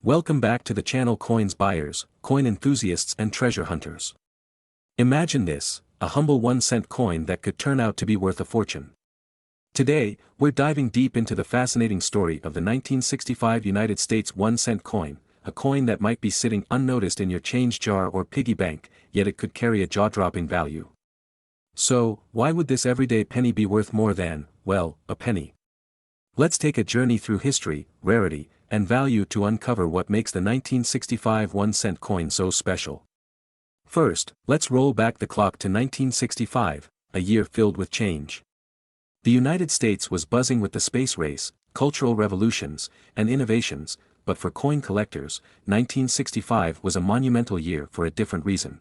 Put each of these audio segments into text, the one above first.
Welcome back to the channel Coins Buyers, Coin Enthusiasts and Treasure Hunters. Imagine this, a humble 1-cent coin that could turn out to be worth a fortune. Today, we're diving deep into the fascinating story of the 1965 United States 1-cent coin, a coin that might be sitting unnoticed in your change jar or piggy bank, yet it could carry a jaw-dropping value. So, why would this everyday penny be worth more than, well, a penny? Let's take a journey through history, rarity, and value to uncover what makes the 1965 1-cent coin so special. First, let's roll back the clock to 1965, a year filled with change. The United States was buzzing with the space race, cultural revolutions, and innovations, but for coin collectors, 1965 was a monumental year for a different reason.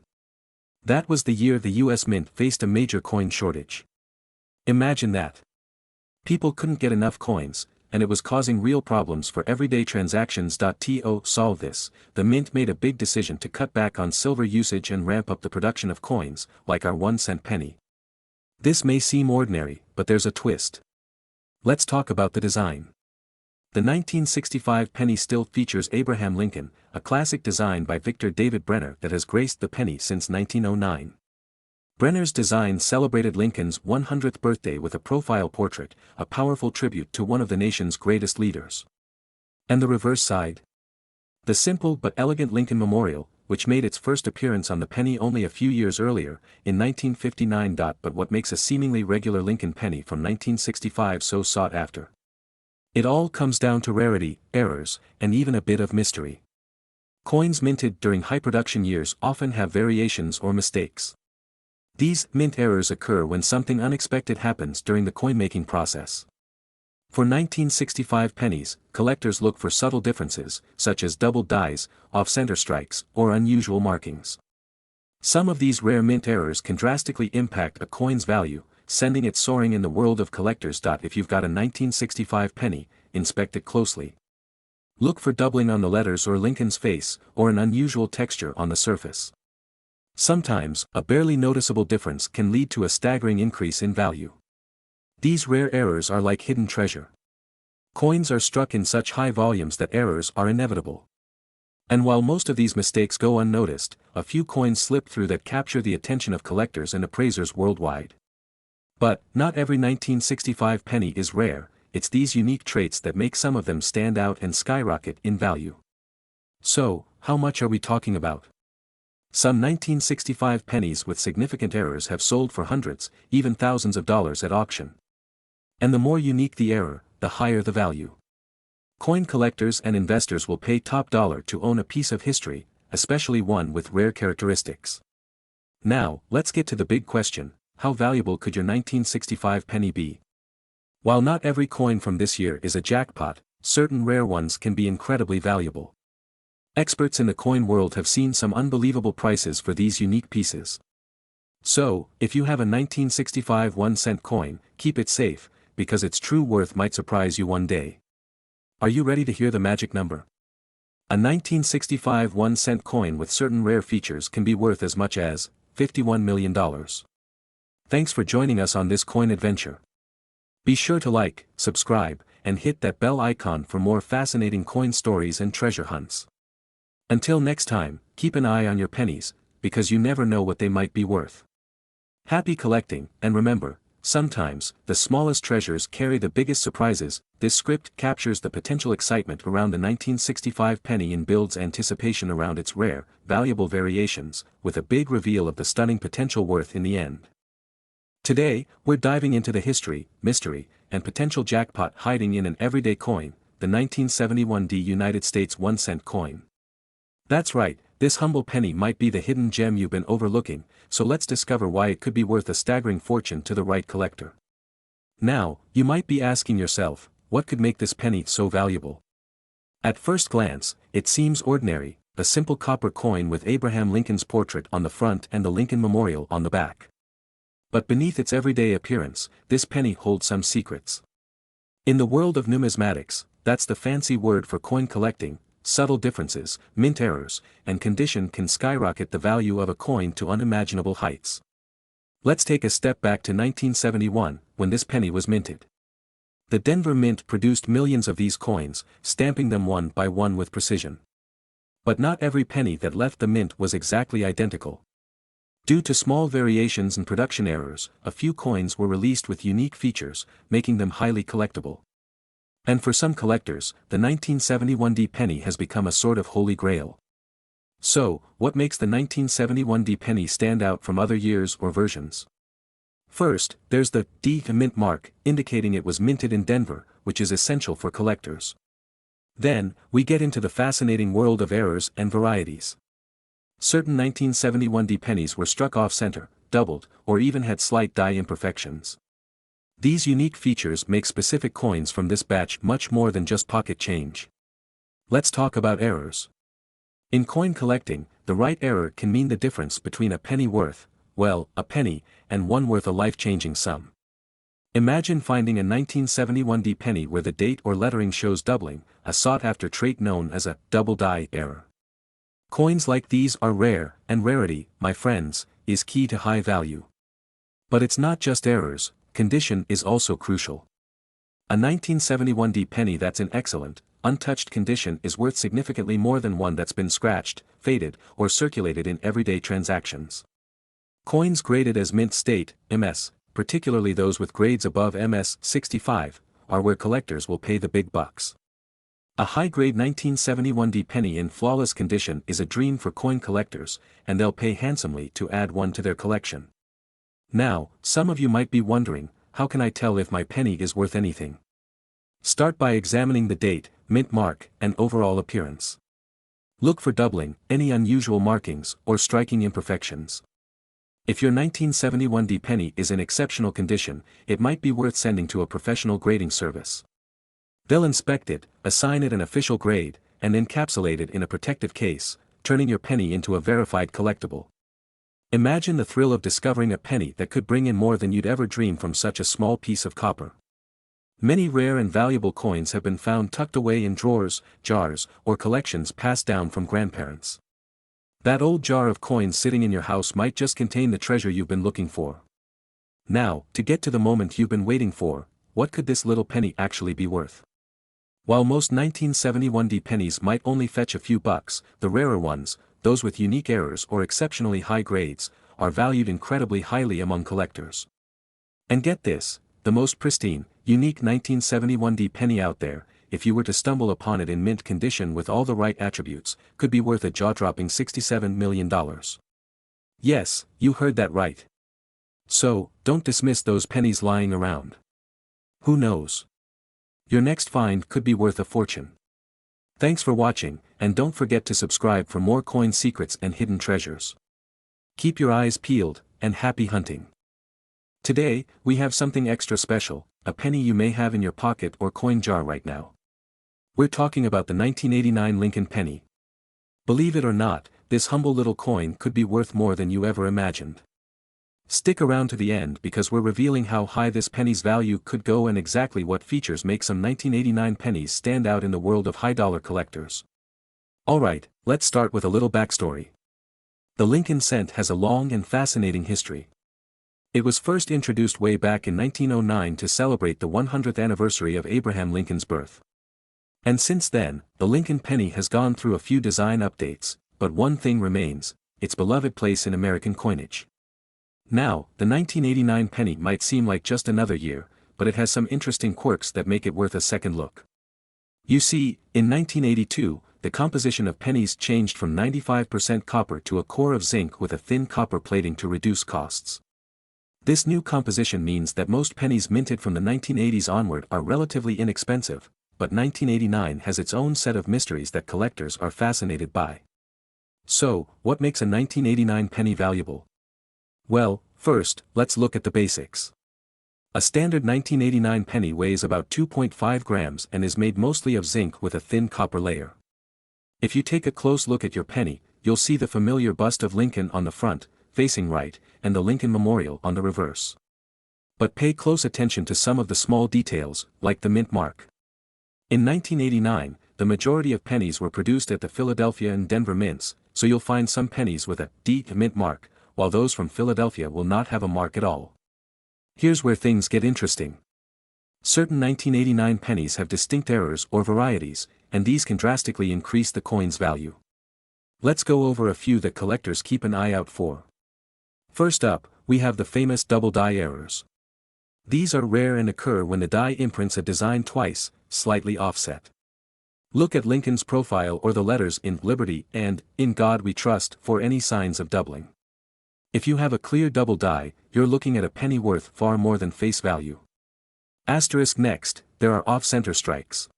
That was the year the US Mint faced a major coin shortage. Imagine that. People couldn't get enough coins, and it was causing real problems for everyday transactions. To solve this, the Mint made a big decision to cut back on silver usage and ramp up the production of coins, like our 1-cent penny. This may seem ordinary, but there's a twist. Let's talk about the design. The 1965 penny still features Abraham Lincoln, a classic design by Victor David Brenner that has graced the penny since 1909. Brenner's design celebrated Lincoln's 100th birthday with a profile portrait, a powerful tribute to one of the nation's greatest leaders. And the reverse side? The simple but elegant Lincoln Memorial, which made its first appearance on the penny only a few years earlier, in 1959. But what makes a seemingly regular Lincoln penny from 1965 so sought after? It all comes down to rarity, errors, and even a bit of mystery. Coins minted during high production years often have variations or mistakes. These mint errors occur when something unexpected happens during the coin-making process. For 1965 pennies, collectors look for subtle differences, such as doubled dies, off-center strikes, or unusual markings. Some of these rare mint errors can drastically impact a coin's value, sending it soaring in the world of collectors. If you've got a 1965 penny, inspect it closely. Look for doubling on the letters or Lincoln's face, or an unusual texture on the surface. Sometimes, a barely noticeable difference can lead to a staggering increase in value. These rare errors are like hidden treasure. Coins are struck in such high volumes that errors are inevitable. And while most of these mistakes go unnoticed, a few coins slip through that capture the attention of collectors and appraisers worldwide. But, not every 1965 penny is rare, it's these unique traits that make some of them stand out and skyrocket in value. So, how much are we talking about? Some 1965 pennies with significant errors have sold for hundreds, even thousands of dollars at auction. And the more unique the error, the higher the value. Coin collectors and investors will pay top dollar to own a piece of history, especially one with rare characteristics. Now, let's get to the big question: how valuable could your 1965 penny be? While not every coin from this year is a jackpot, certain rare ones can be incredibly valuable. Experts in the coin world have seen some unbelievable prices for these unique pieces. So, if you have a 1965 1-cent coin, keep it safe, because its true worth might surprise you one day. Are you ready to hear the magic number? A 1965 1-cent coin with certain rare features can be worth as much as $51 million. Thanks for joining us on this coin adventure. Be sure to like, subscribe, and hit that bell icon for more fascinating coin stories and treasure hunts. Until next time, keep an eye on your pennies, because you never know what they might be worth. Happy collecting, and remember, sometimes, the smallest treasures carry the biggest surprises. This script captures the potential excitement around the 1965 penny and builds anticipation around its rare, valuable variations, with a big reveal of the stunning potential worth in the end. Today, we're diving into the history, mystery, and potential jackpot hiding in an everyday coin, the 1971 United States 1-cent coin. That's right, this humble penny might be the hidden gem you've been overlooking, so let's discover why it could be worth a staggering fortune to the right collector. Now, you might be asking yourself, what could make this penny so valuable? At first glance, it seems ordinary, a simple copper coin with Abraham Lincoln's portrait on the front and the Lincoln Memorial on the back. But beneath its everyday appearance, this penny holds some secrets. In the world of numismatics, that's the fancy word for coin collecting, subtle differences, mint errors, and condition can skyrocket the value of a coin to unimaginable heights. Let's take a step back to 1971, when this penny was minted. The Denver Mint produced millions of these coins, stamping them one by one with precision. But not every penny that left the mint was exactly identical. Due to small variations and production errors, a few coins were released with unique features, making them highly collectible. And for some collectors, the 1971D penny has become a sort of holy grail. So, what makes the 1971D penny stand out from other years or versions? First, there's the D mint mark, indicating it was minted in Denver, which is essential for collectors. Then, we get into the fascinating world of errors and varieties. Certain 1971D pennies were struck off-center, doubled, or even had slight die imperfections. These unique features make specific coins from this batch much more than just pocket change. Let's talk about errors. In coin collecting, the right error can mean the difference between a penny worth, well, a penny, and one worth a life-changing sum. Imagine finding a 1971D penny where the date or lettering shows doubling, a sought-after trait known as a double die error. Coins like these are rare, and rarity, my friends, is key to high value. But it's not just errors, condition is also crucial. A 1971D penny that's in excellent, untouched condition is worth significantly more than one that's been scratched, faded, or circulated in everyday transactions. Coins graded as mint state, MS, particularly those with grades above MS 65, are where collectors will pay the big bucks. A high-grade 1971D penny in flawless condition is a dream for coin collectors, and they'll pay handsomely to add one to their collection. Now, some of you might be wondering, how can I tell if my penny is worth anything? Start by examining the date, mint mark, and overall appearance. Look for doubling, any unusual markings, or striking imperfections. If your 1971D penny is in exceptional condition, it might be worth sending to a professional grading service. They'll inspect it, assign it an official grade, and encapsulate it in a protective case, turning your penny into a verified collectible. Imagine the thrill of discovering a penny that could bring in more than you'd ever dream from such a small piece of copper. Many rare and valuable coins have been found tucked away in drawers, jars, or collections passed down from grandparents. That old jar of coins sitting in your house might just contain the treasure you've been looking for. Now, to get to the moment you've been waiting for, what could this little penny actually be worth? While most 1971D pennies might only fetch a few bucks, the rarer ones, those with unique errors or exceptionally high grades, are valued incredibly highly among collectors. And get this, the most pristine, unique 1971D penny out there, if you were to stumble upon it in mint condition with all the right attributes, could be worth a jaw-dropping $67 million. Yes, you heard that right. So, don't dismiss those pennies lying around. Who knows? Your next find could be worth a fortune. Thanks for watching, and don't forget to subscribe for more coin secrets and hidden treasures. Keep your eyes peeled, and happy hunting. Today, we have something extra special, a penny you may have in your pocket or coin jar right now. We're talking about the 1989 Lincoln penny. Believe it or not, this humble little coin could be worth more than you ever imagined. Stick around to the end because we're revealing how high this penny's value could go and exactly what features make some 1989 pennies stand out in the world of high-dollar collectors. Alright, let's start with a little backstory. The Lincoln cent has a long and fascinating history. It was first introduced way back in 1909 to celebrate the 100th anniversary of Abraham Lincoln's birth. And since then, the Lincoln penny has gone through a few design updates, but one thing remains, its beloved place in American coinage. Now, the 1989 penny might seem like just another year, but it has some interesting quirks that make it worth a second look. You see, in 1982, the composition of pennies changed from 95% copper to a core of zinc with a thin copper plating to reduce costs. This new composition means that most pennies minted from the 1980s onward are relatively inexpensive, but 1989 has its own set of mysteries that collectors are fascinated by. So, what makes a 1989 penny valuable? Well, first, let's look at the basics. A standard 1989 penny weighs about 2.5 grams and is made mostly of zinc with a thin copper layer. If you take a close look at your penny, you'll see the familiar bust of Lincoln on the front, facing right, and the Lincoln Memorial on the reverse. But pay close attention to some of the small details, like the mint mark. In 1989, the majority of pennies were produced at the Philadelphia and Denver mints, so you'll find some pennies with a D mint mark, while those from Philadelphia will not have a mark at all. Here's where things get interesting. Certain 1989 pennies have distinct errors or varieties, and these can drastically increase the coin's value. Let's go over a few that collectors keep an eye out for. First up, we have the famous double die errors. These are rare and occur when the die imprints a design twice, slightly offset. Look at Lincoln's profile or the letters in Liberty and In God We Trust for any signs of doubling. If you have a clear double die, you're looking at a penny worth far more than face value. Asterisk next, there are off-center strikes.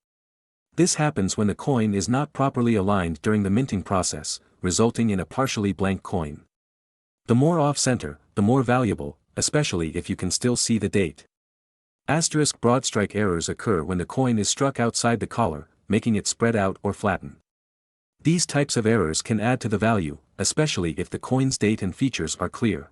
This happens when the coin is not properly aligned during the minting process, resulting in a partially blank coin. The more off-center, the more valuable, especially if you can still see the date. Asterisk broad strike errors occur when the coin is struck outside the collar, making it spread out or flatten. These types of errors can add to the value, especially if the coin's date and features are clear.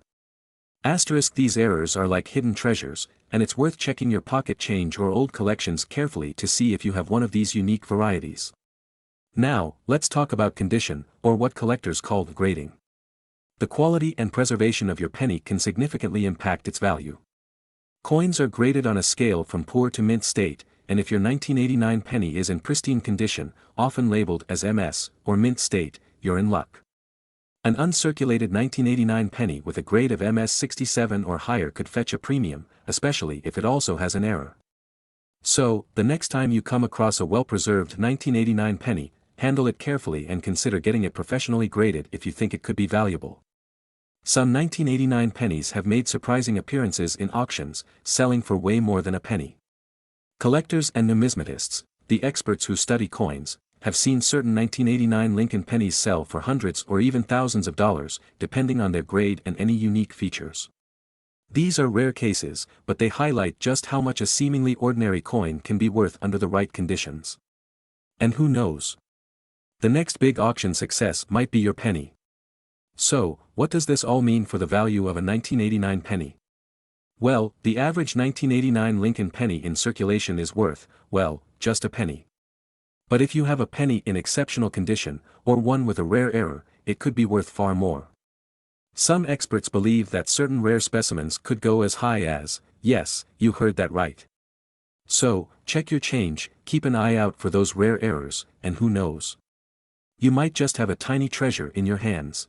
Asterisk these errors are like hidden treasures, and it's worth checking your pocket change or old collections carefully to see if you have one of these unique varieties. Now, let's talk about condition, or what collectors call grading. The quality and preservation of your penny can significantly impact its value. Coins are graded on a scale from poor to mint state, and if your 1989 penny is in pristine condition, often labeled as MS or mint state, you're in luck. An uncirculated 1989 penny with a grade of MS 67 or higher could fetch a premium, especially if it also has an error. So, the next time you come across a well-preserved 1989 penny, handle it carefully and consider getting it professionally graded if you think it could be valuable. Some 1989 pennies have made surprising appearances in auctions, selling for way more than a penny. Collectors and numismatists, the experts who study coins, have seen certain 1989 Lincoln pennies sell for hundreds or even thousands of dollars, depending on their grade and any unique features. These are rare cases, but they highlight just how much a seemingly ordinary coin can be worth under the right conditions. And who knows? The next big auction success might be your penny. So, what does this all mean for the value of a 1989 penny? Well, the average 1989 Lincoln penny in circulation is worth, well, just a penny. But if you have a penny in exceptional condition, or one with a rare error, it could be worth far more. Some experts believe that certain rare specimens could go as high as, yes, you heard that right. So, check your change, keep an eye out for those rare errors, and who knows? You might just have a tiny treasure in your hands.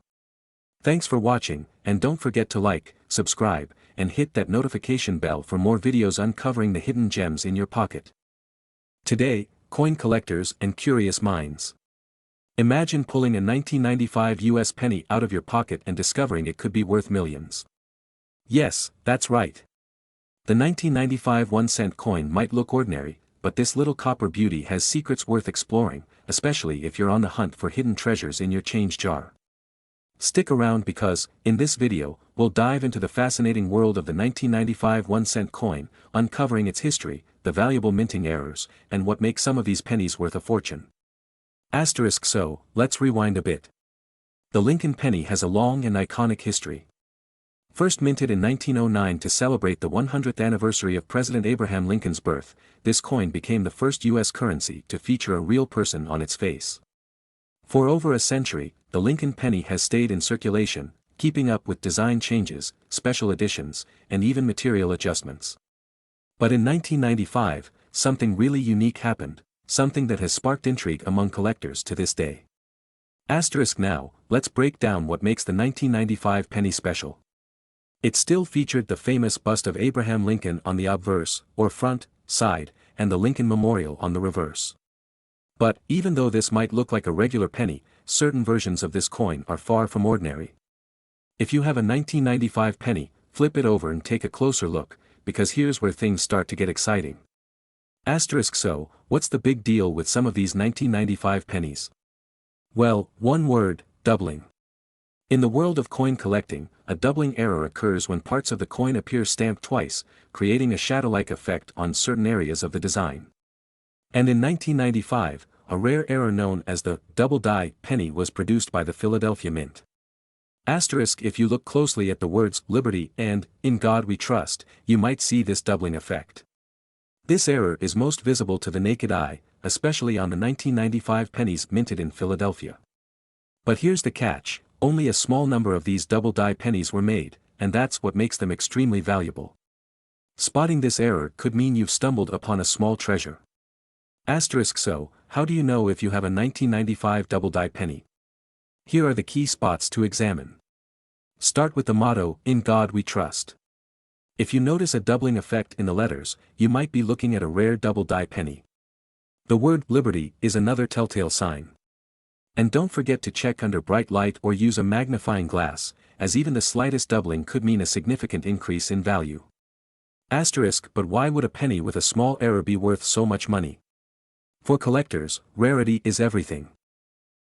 Thanks for watching, and don't forget to like, subscribe, and hit that notification bell for more videos uncovering the hidden gems in your pocket. Today, coin collectors and curious minds. Imagine pulling a 1995 US penny out of your pocket and discovering it could be worth millions. Yes, that's right. The 1995 1-cent coin might look ordinary, but this little copper beauty has secrets worth exploring, especially if you're on the hunt for hidden treasures in your change jar. Stick around because, in this video, we'll dive into the fascinating world of the 1995 1-cent coin, uncovering its history, the valuable minting errors, and what makes some of these pennies worth a fortune. Asterisk so, let's rewind a bit. The Lincoln penny has a long and iconic history. First minted in 1909 to celebrate the 100th anniversary of President Abraham Lincoln's birth, this coin became the first U.S. currency to feature a real person on its face. For over a century, the Lincoln penny has stayed in circulation, keeping up with design changes, special editions, and even material adjustments. But in 1995, something really unique happened, something that has sparked intrigue among collectors to this day. Asterisk now, let's break down what makes the 1995 penny special. It still featured the famous bust of Abraham Lincoln on the obverse, or front, side, and the Lincoln Memorial on the reverse. But, even though this might look like a regular penny, certain versions of this coin are far from ordinary. If you have a 1995 penny, flip it over and take a closer look, because here's where things start to get exciting. Asterisk so, what's the big deal with some of these 1995 pennies? Well, one word, doubling. In the world of coin collecting, a doubling error occurs when parts of the coin appear stamped twice, creating a shadow-like effect on certain areas of the design. And in 1995, a rare error known as the double die penny was produced by the Philadelphia Mint. Asterisk if you look closely at the words Liberty and In God We Trust, you might see this doubling effect. This error is most visible to the naked eye, especially on the 1995 pennies minted in Philadelphia. But here's the catch, only a small number of these double die pennies were made, and that's what makes them extremely valuable. Spotting this error could mean you've stumbled upon a small treasure. Asterisk so, how do you know if you have a 1995 double die penny? Here are the key spots to examine. Start with the motto, "In God We Trust." If you notice a doubling effect in the letters, you might be looking at a rare double-die penny. The word "Liberty" is another telltale sign. And don't forget to check under bright light or use a magnifying glass, as even the slightest doubling could mean a significant increase in value. Asterisk, but why would a penny with a small error be worth so much money? For collectors, rarity is everything.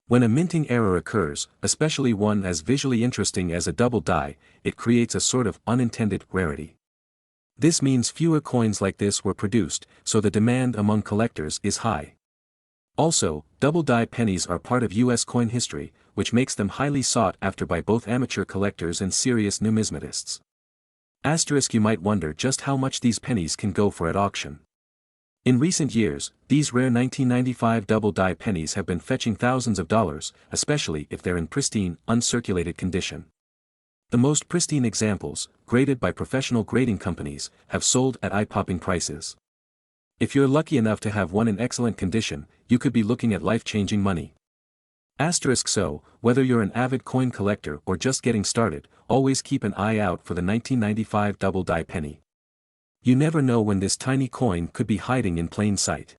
When a minting error occurs, especially one as visually interesting as a double die, it creates a sort of unintended rarity. This means fewer coins like this were produced, so the demand among collectors is high. Also, double die pennies are part of U.S. coin history, which makes them highly sought after by both amateur collectors and serious numismatists. Asterisk, you might wonder just how much these pennies can go for at auction. In recent years, these rare 1995 double-die pennies have been fetching thousands of dollars, especially if they're in pristine, uncirculated condition. The most pristine examples, graded by professional grading companies, have sold at eye-popping prices. If you're lucky enough to have one in excellent condition, you could be looking at life-changing money. Asterisk, so, whether you're an avid coin collector or just getting started, always keep an eye out for the 1995 double-die penny. You never know when this tiny coin could be hiding in plain sight.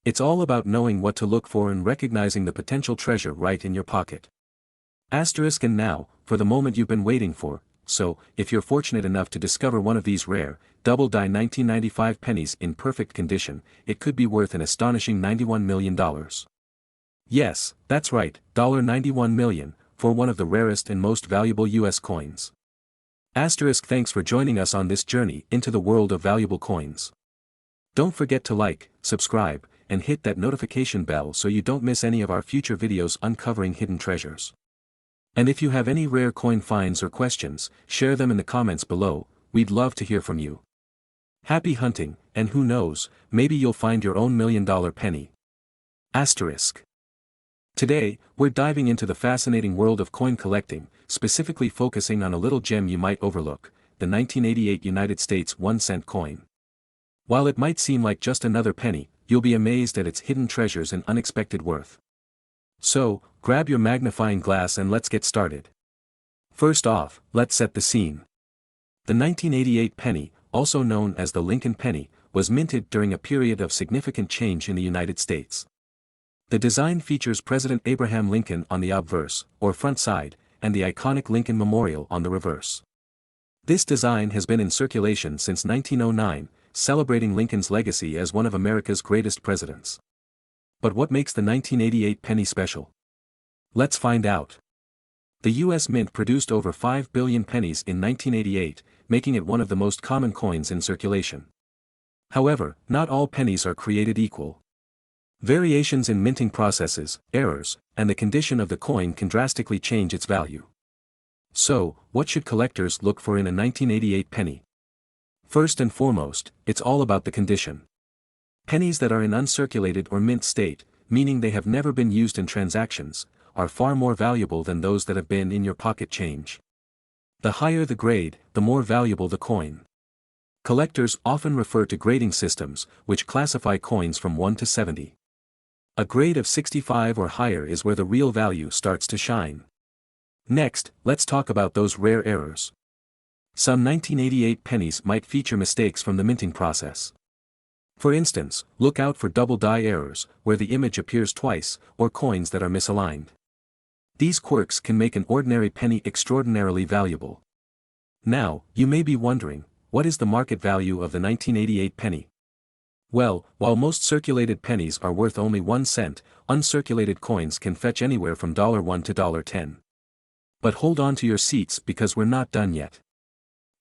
It's all about knowing what to look for and recognizing the potential treasure right in your pocket. Asterisk, and now, for the moment you've been waiting for, so, if you're fortunate enough to discover one of these rare, double-die 1995 pennies in perfect condition, it could be worth an astonishing $91 million. Yes, that's right, $91 million, for one of the rarest and most valuable U.S. coins. Asterisk, thanks for joining us on this journey into the world of valuable coins. Don't forget to like, subscribe, and hit that notification bell so you don't miss any of our future videos uncovering hidden treasures. And if you have any rare coin finds or questions, share them in the comments below, we'd love to hear from you. Happy hunting, and who knows, maybe you'll find your own $1 million penny. Asterisk. Today, we're diving into the fascinating world of coin collecting, specifically focusing on a little gem you might overlook, the 1988 United States 1-cent coin. While it might seem like just another penny, you'll be amazed at its hidden treasures and unexpected worth. So, grab your magnifying glass and let's get started. First off, let's set the scene. The 1988 penny, also known as the Lincoln penny, was minted during a period of significant change in the United States. The design features President Abraham Lincoln on the obverse, or front side, and the iconic Lincoln Memorial on the reverse. This design has been in circulation since 1909, celebrating Lincoln's legacy as one of America's greatest presidents. But what makes the 1988 penny special? Let's find out. The U.S. Mint produced over 5 billion pennies in 1988, making it one of the most common coins in circulation. However, not all pennies are created equal. Variations in minting processes, errors, and the condition of the coin can drastically change its value. So, what should collectors look for in a 1988 penny? First and foremost, it's all about the condition. Pennies that are in uncirculated or mint state, meaning they have never been used in transactions, are far more valuable than those that have been in your pocket change. The higher the grade, the more valuable the coin. Collectors often refer to grading systems, which classify coins from 1 to 70. A grade of 65 or higher is where the real value starts to shine. Next, let's talk about those rare errors. Some 1988 pennies might feature mistakes from the minting process. For instance, look out for double die errors, where the image appears twice, or coins that are misaligned. These quirks can make an ordinary penny extraordinarily valuable. Now, you may be wondering, what is the market value of the 1988 penny? Well, while most circulated pennies are worth only 1 cent, uncirculated coins can fetch anywhere from $1 to $10. But hold on to your seats because we're not done yet.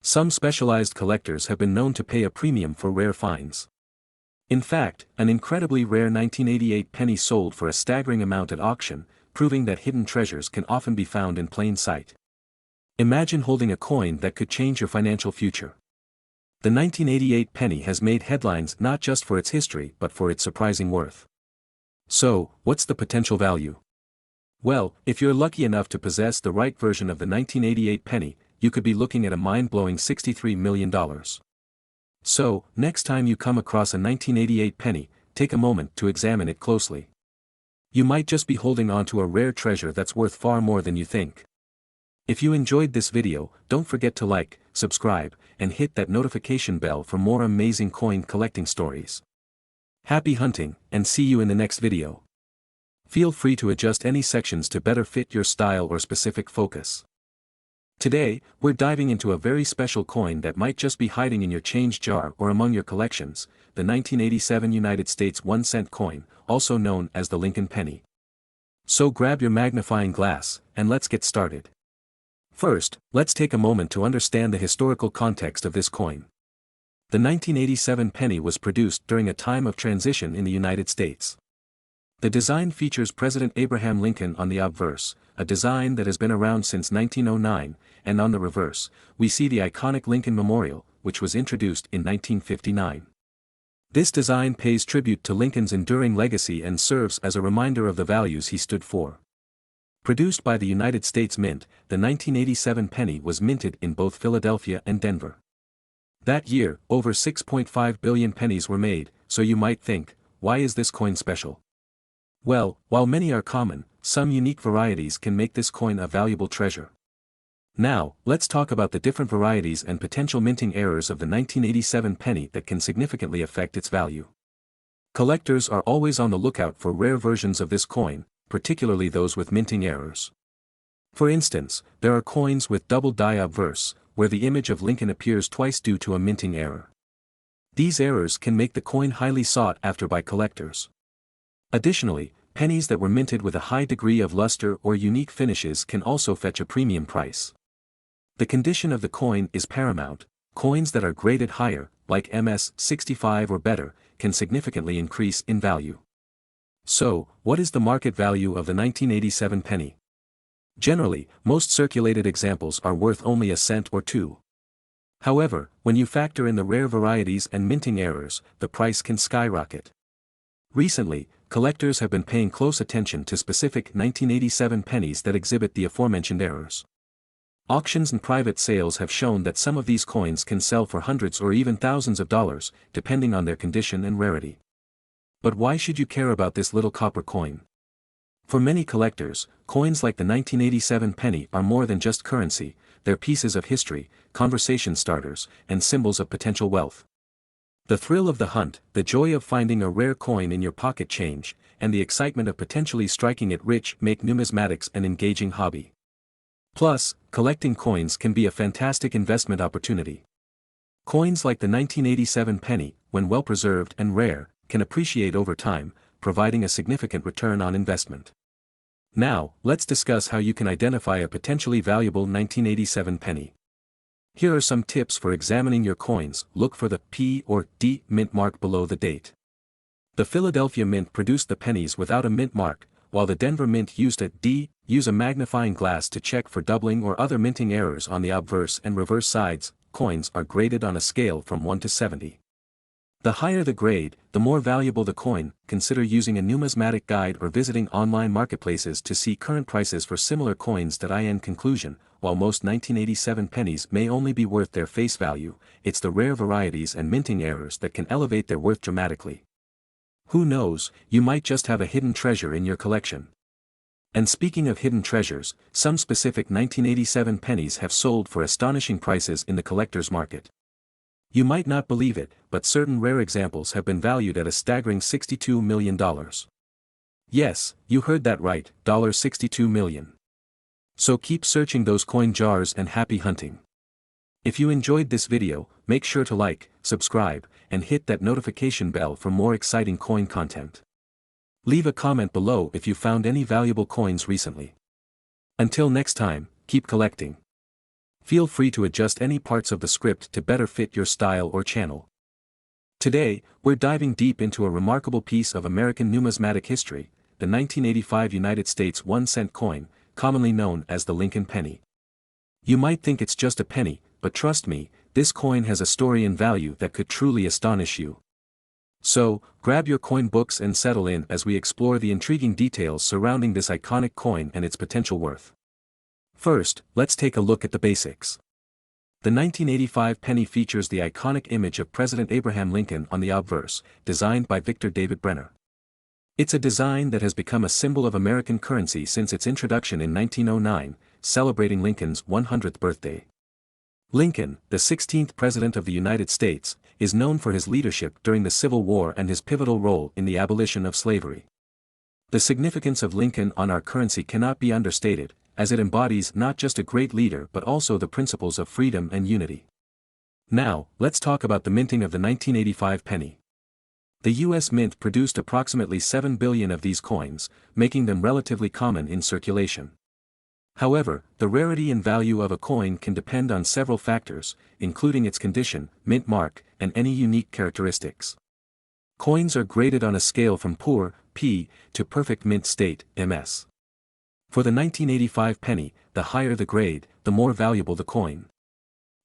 Some specialized collectors have been known to pay a premium for rare finds. In fact, an incredibly rare 1988 penny sold for a staggering amount at auction, proving that hidden treasures can often be found in plain sight. Imagine holding a coin that could change your financial future. The 1988 penny has made headlines not just for its history but for its surprising worth. So, what's the potential value? Well, if you're lucky enough to possess the right version of the 1988 penny, you could be looking at a mind-blowing $63 million. So, next time you come across a 1988 penny, take a moment to examine it closely. You might just be holding on to a rare treasure that's worth far more than you think. If you enjoyed this video, don't forget to like, subscribe, and hit that notification bell for more amazing coin collecting stories. Happy hunting, and see you in the next video. Feel free to adjust any sections to better fit your style or specific focus. Today, we're diving into a very special coin that might just be hiding in your change jar or among your collections, the 1987 United States 1-cent coin, also known as the Lincoln penny. So grab your magnifying glass, and let's get started. First, let's take a moment to understand the historical context of this coin. The 1987 penny was produced during a time of transition in the United States. The design features President Abraham Lincoln on the obverse, a design that has been around since 1909, and on the reverse, we see the iconic Lincoln Memorial, which was introduced in 1959. This design pays tribute to Lincoln's enduring legacy and serves as a reminder of the values he stood for. Produced by the United States Mint, the 1987 penny was minted in both Philadelphia and Denver. That year, over 6.5 billion pennies were made, so you might think, why is this coin special? Well, while many are common, some unique varieties can make this coin a valuable treasure. Now, let's talk about the different varieties and potential minting errors of the 1987 penny that can significantly affect its value. Collectors are always on the lookout for rare versions of this coin, particularly those with minting errors. For instance, there are coins with double die obverse, where the image of Lincoln appears twice due to a minting error. These errors can make the coin highly sought after by collectors. Additionally, pennies that were minted with a high degree of luster or unique finishes can also fetch a premium price. The condition of the coin is paramount. Coins that are graded higher, like MS 65 or better, can significantly increase in value. So, what is the market value of the 1987 penny? Generally, most circulated examples are worth only a cent or two. However, when you factor in the rare varieties and minting errors, the price can skyrocket. Recently, collectors have been paying close attention to specific 1987 pennies that exhibit the aforementioned errors. Auctions and private sales have shown that some of these coins can sell for hundreds or even thousands of dollars, depending on their condition and rarity. But why should you care about this little copper coin? For many collectors, coins like the 1987 penny are more than just currency, they're pieces of history, conversation starters, and symbols of potential wealth. The thrill of the hunt, the joy of finding a rare coin in your pocket change, and the excitement of potentially striking it rich make numismatics an engaging hobby. Plus, collecting coins can be a fantastic investment opportunity. Coins like the 1987 penny, when well preserved and rare, can appreciate over time, providing a significant return on investment. Now, let's discuss how you can identify a potentially valuable 1987 penny. Here are some tips for examining your coins. Look for the P or D mint mark below the date. The Philadelphia Mint produced the pennies without a mint mark, while the Denver Mint used a D. Use a magnifying glass to check for doubling or other minting errors on the obverse and reverse sides. Coins are graded on a scale from 1 to 70. The higher the grade, the more valuable the coin. Consider using a numismatic guide or visiting online marketplaces to see current prices for similar coins. In conclusion, while most 1987 pennies may only be worth their face value, it's the rare varieties and minting errors that can elevate their worth dramatically. Who knows, you might just have a hidden treasure in your collection. And speaking of hidden treasures, some specific 1987 pennies have sold for astonishing prices in the collector's market. You might not believe it, but certain rare examples have been valued at a staggering $62 million. Yes, you heard that right, $62 million. So keep searching those coin jars and happy hunting. If you enjoyed this video, make sure to like, subscribe, and hit that notification bell for more exciting coin content. Leave a comment below if you found any valuable coins recently. Until next time, keep collecting. Feel free to adjust any parts of the script to better fit your style or channel. Today, we're diving deep into a remarkable piece of American numismatic history, the 1985 United States 1-cent coin, commonly known as the Lincoln penny. You might think it's just a penny, but trust me, this coin has a story and value that could truly astonish you. So, grab your coin books and settle in as we explore the intriguing details surrounding this iconic coin and its potential worth. First, let's take a look at the basics. The 1985 penny features the iconic image of President Abraham Lincoln on the obverse, designed by Victor David Brenner. It's a design that has become a symbol of American currency since its introduction in 1909, celebrating Lincoln's 100th birthday. Lincoln, the 16th President of the United States, is known for his leadership during the Civil War and his pivotal role in the abolition of slavery. The significance of Lincoln on our currency cannot be understated, as it embodies not just a great leader but also the principles of freedom and unity. Now, let's talk about the minting of the 1985 penny. The U.S. Mint produced approximately 7 billion of these coins, making them relatively common in circulation. However, the rarity and value of a coin can depend on several factors, including its condition, mint mark, and any unique characteristics. Coins are graded on a scale from poor, P, to perfect mint state, MS. For the 1985 penny, the higher the grade, the more valuable the coin.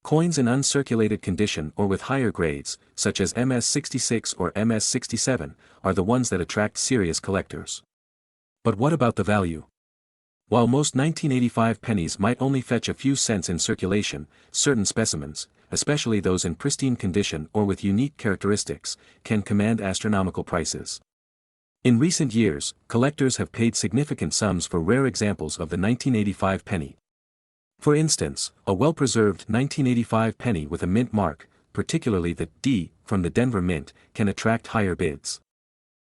Coins in uncirculated condition or with higher grades, such as MS66 or MS67, are the ones that attract serious collectors. But what about the value? While most 1985 pennies might only fetch a few cents in circulation, certain specimens, especially those in pristine condition or with unique characteristics, can command astronomical prices. In recent years, collectors have paid significant sums for rare examples of the 1985 penny. For instance, a well-preserved 1985 penny with a mint mark, particularly the D from the Denver Mint, can attract higher bids.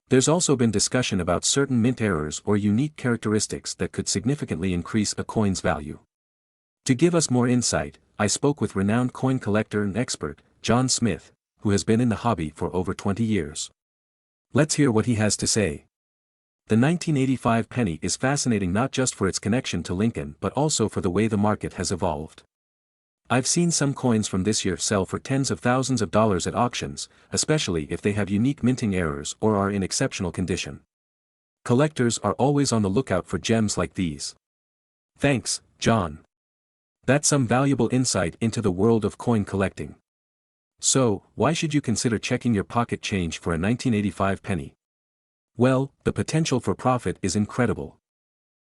There's also been discussion about certain mint errors or unique characteristics that could significantly increase a coin's value. To give us more insight, I spoke with renowned coin collector and expert, John Smith, who has been in the hobby for over 20 years. Let's hear what he has to say. The 1985 penny is fascinating not just for its connection to Lincoln but also for the way the market has evolved. I've seen some coins from this year sell for tens of thousands of dollars at auctions, especially if they have unique minting errors or are in exceptional condition. Collectors are always on the lookout for gems like these. Thanks, John. That's some valuable insight into the world of coin collecting. So, why should you consider checking your pocket change for a 1985 penny? Well, the potential for profit is incredible.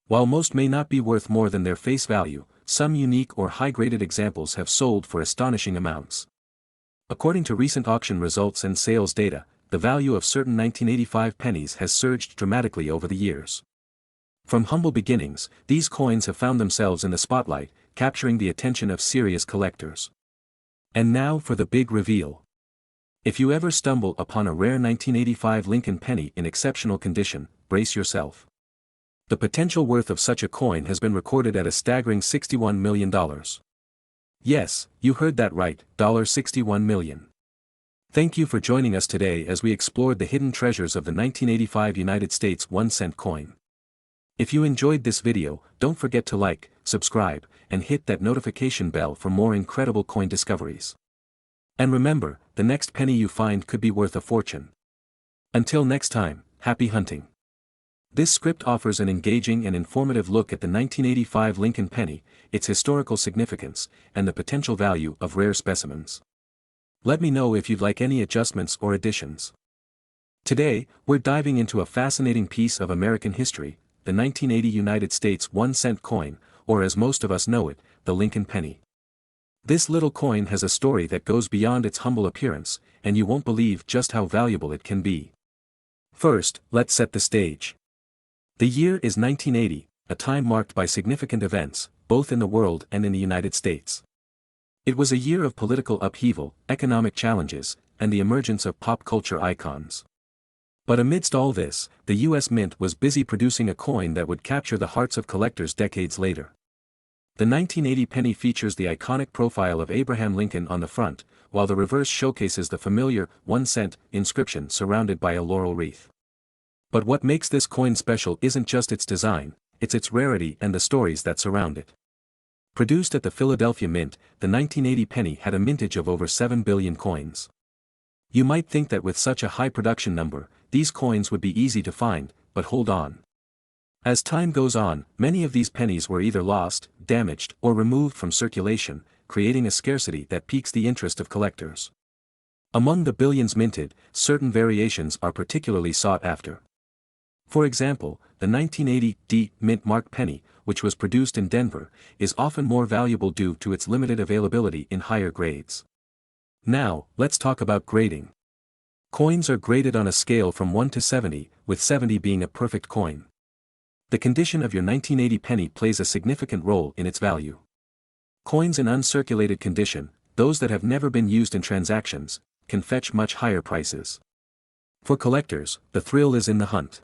While most may not be worth more than their face value, some unique or high-graded examples have sold for astonishing amounts. According to recent auction results and sales data, the value of certain 1985 pennies has surged dramatically over the years. From humble beginnings, these coins have found themselves in the spotlight, capturing the attention of serious collectors. And now for the big reveal. If you ever stumble upon a rare 1985 Lincoln penny in exceptional condition, brace yourself. The potential worth of such a coin has been recorded at a staggering $61 million. Yes, you heard that right, $61 million. Thank you for joining us today as we explored the hidden treasures of the 1985 United States 1-cent coin. If you enjoyed this video, don't forget to like, subscribe, and hit that notification bell for more incredible coin discoveries. And remember, the next penny you find could be worth a fortune. Until next time, happy hunting. This script offers an engaging and informative look at the 1985 Lincoln penny, its historical significance, and the potential value of rare specimens. Let me know if you'd like any adjustments or additions. Today, we're diving into a fascinating piece of American history, the 1980 United States 1-cent coin, or as most of us know it, the Lincoln penny. This little coin has a story that goes beyond its humble appearance, and you won't believe just how valuable it can be. First, let's set the stage. The year is 1980, a time marked by significant events, both in the world and in the United States. It was a year of political upheaval, economic challenges, and the emergence of pop culture icons. But amidst all this, the U.S. Mint was busy producing a coin that would capture the hearts of collectors decades later. The 1980 penny features the iconic profile of Abraham Lincoln on the front, while the reverse showcases the familiar 1-cent inscription surrounded by a laurel wreath. But what makes this coin special isn't just its design, it's its rarity and the stories that surround it. Produced at the Philadelphia Mint, the 1980 penny had a mintage of over 7 billion coins. You might think that with such a high production number, these coins would be easy to find, but hold on. As time goes on, many of these pennies were either lost, damaged, or removed from circulation, creating a scarcity that piques the interest of collectors. Among the billions minted, certain variations are particularly sought after. For example, the 1980 D mint mark penny, which was produced in Denver, is often more valuable due to its limited availability in higher grades. Now, let's talk about grading. Coins are graded on a scale from 1 to 70, with 70 being a perfect coin. The condition of your 1980 penny plays a significant role in its value. Coins in uncirculated condition, those that have never been used in transactions, can fetch much higher prices. For collectors, the thrill is in the hunt.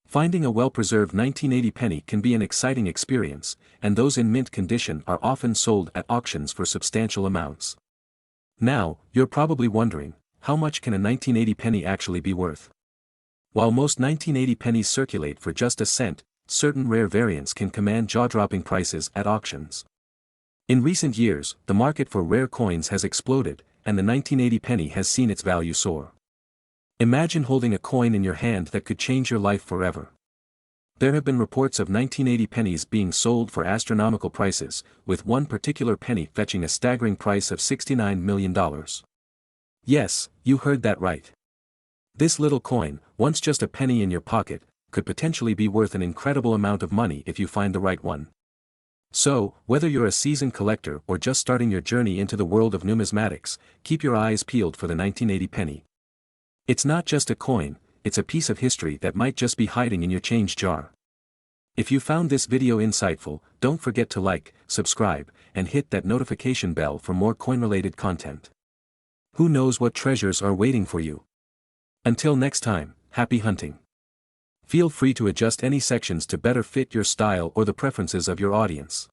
Finding a well-preserved 1980 penny can be an exciting experience, and those in mint condition are often sold at auctions for substantial amounts. Now, you're probably wondering, how much can a 1980 penny actually be worth? While most 1980 pennies circulate for just a cent, certain rare variants can command jaw-dropping prices at auctions. In recent years, the market for rare coins has exploded, and the 1980 penny has seen its value soar. Imagine holding a coin in your hand that could change your life forever. There have been reports of 1980 pennies being sold for astronomical prices, with one particular penny fetching a staggering price of $69 million. Yes, you heard that right. This little coin, once just a penny in your pocket, could potentially be worth an incredible amount of money if you find the right one. So, whether you're a seasoned collector or just starting your journey into the world of numismatics, keep your eyes peeled for the 1980 penny. It's not just a coin, it's a piece of history that might just be hiding in your change jar. If you found this video insightful, don't forget to like, subscribe, and hit that notification bell for more coin-related content. Who knows what treasures are waiting for you? Until next time, happy hunting. Feel free to adjust any sections to better fit your style or the preferences of your audience.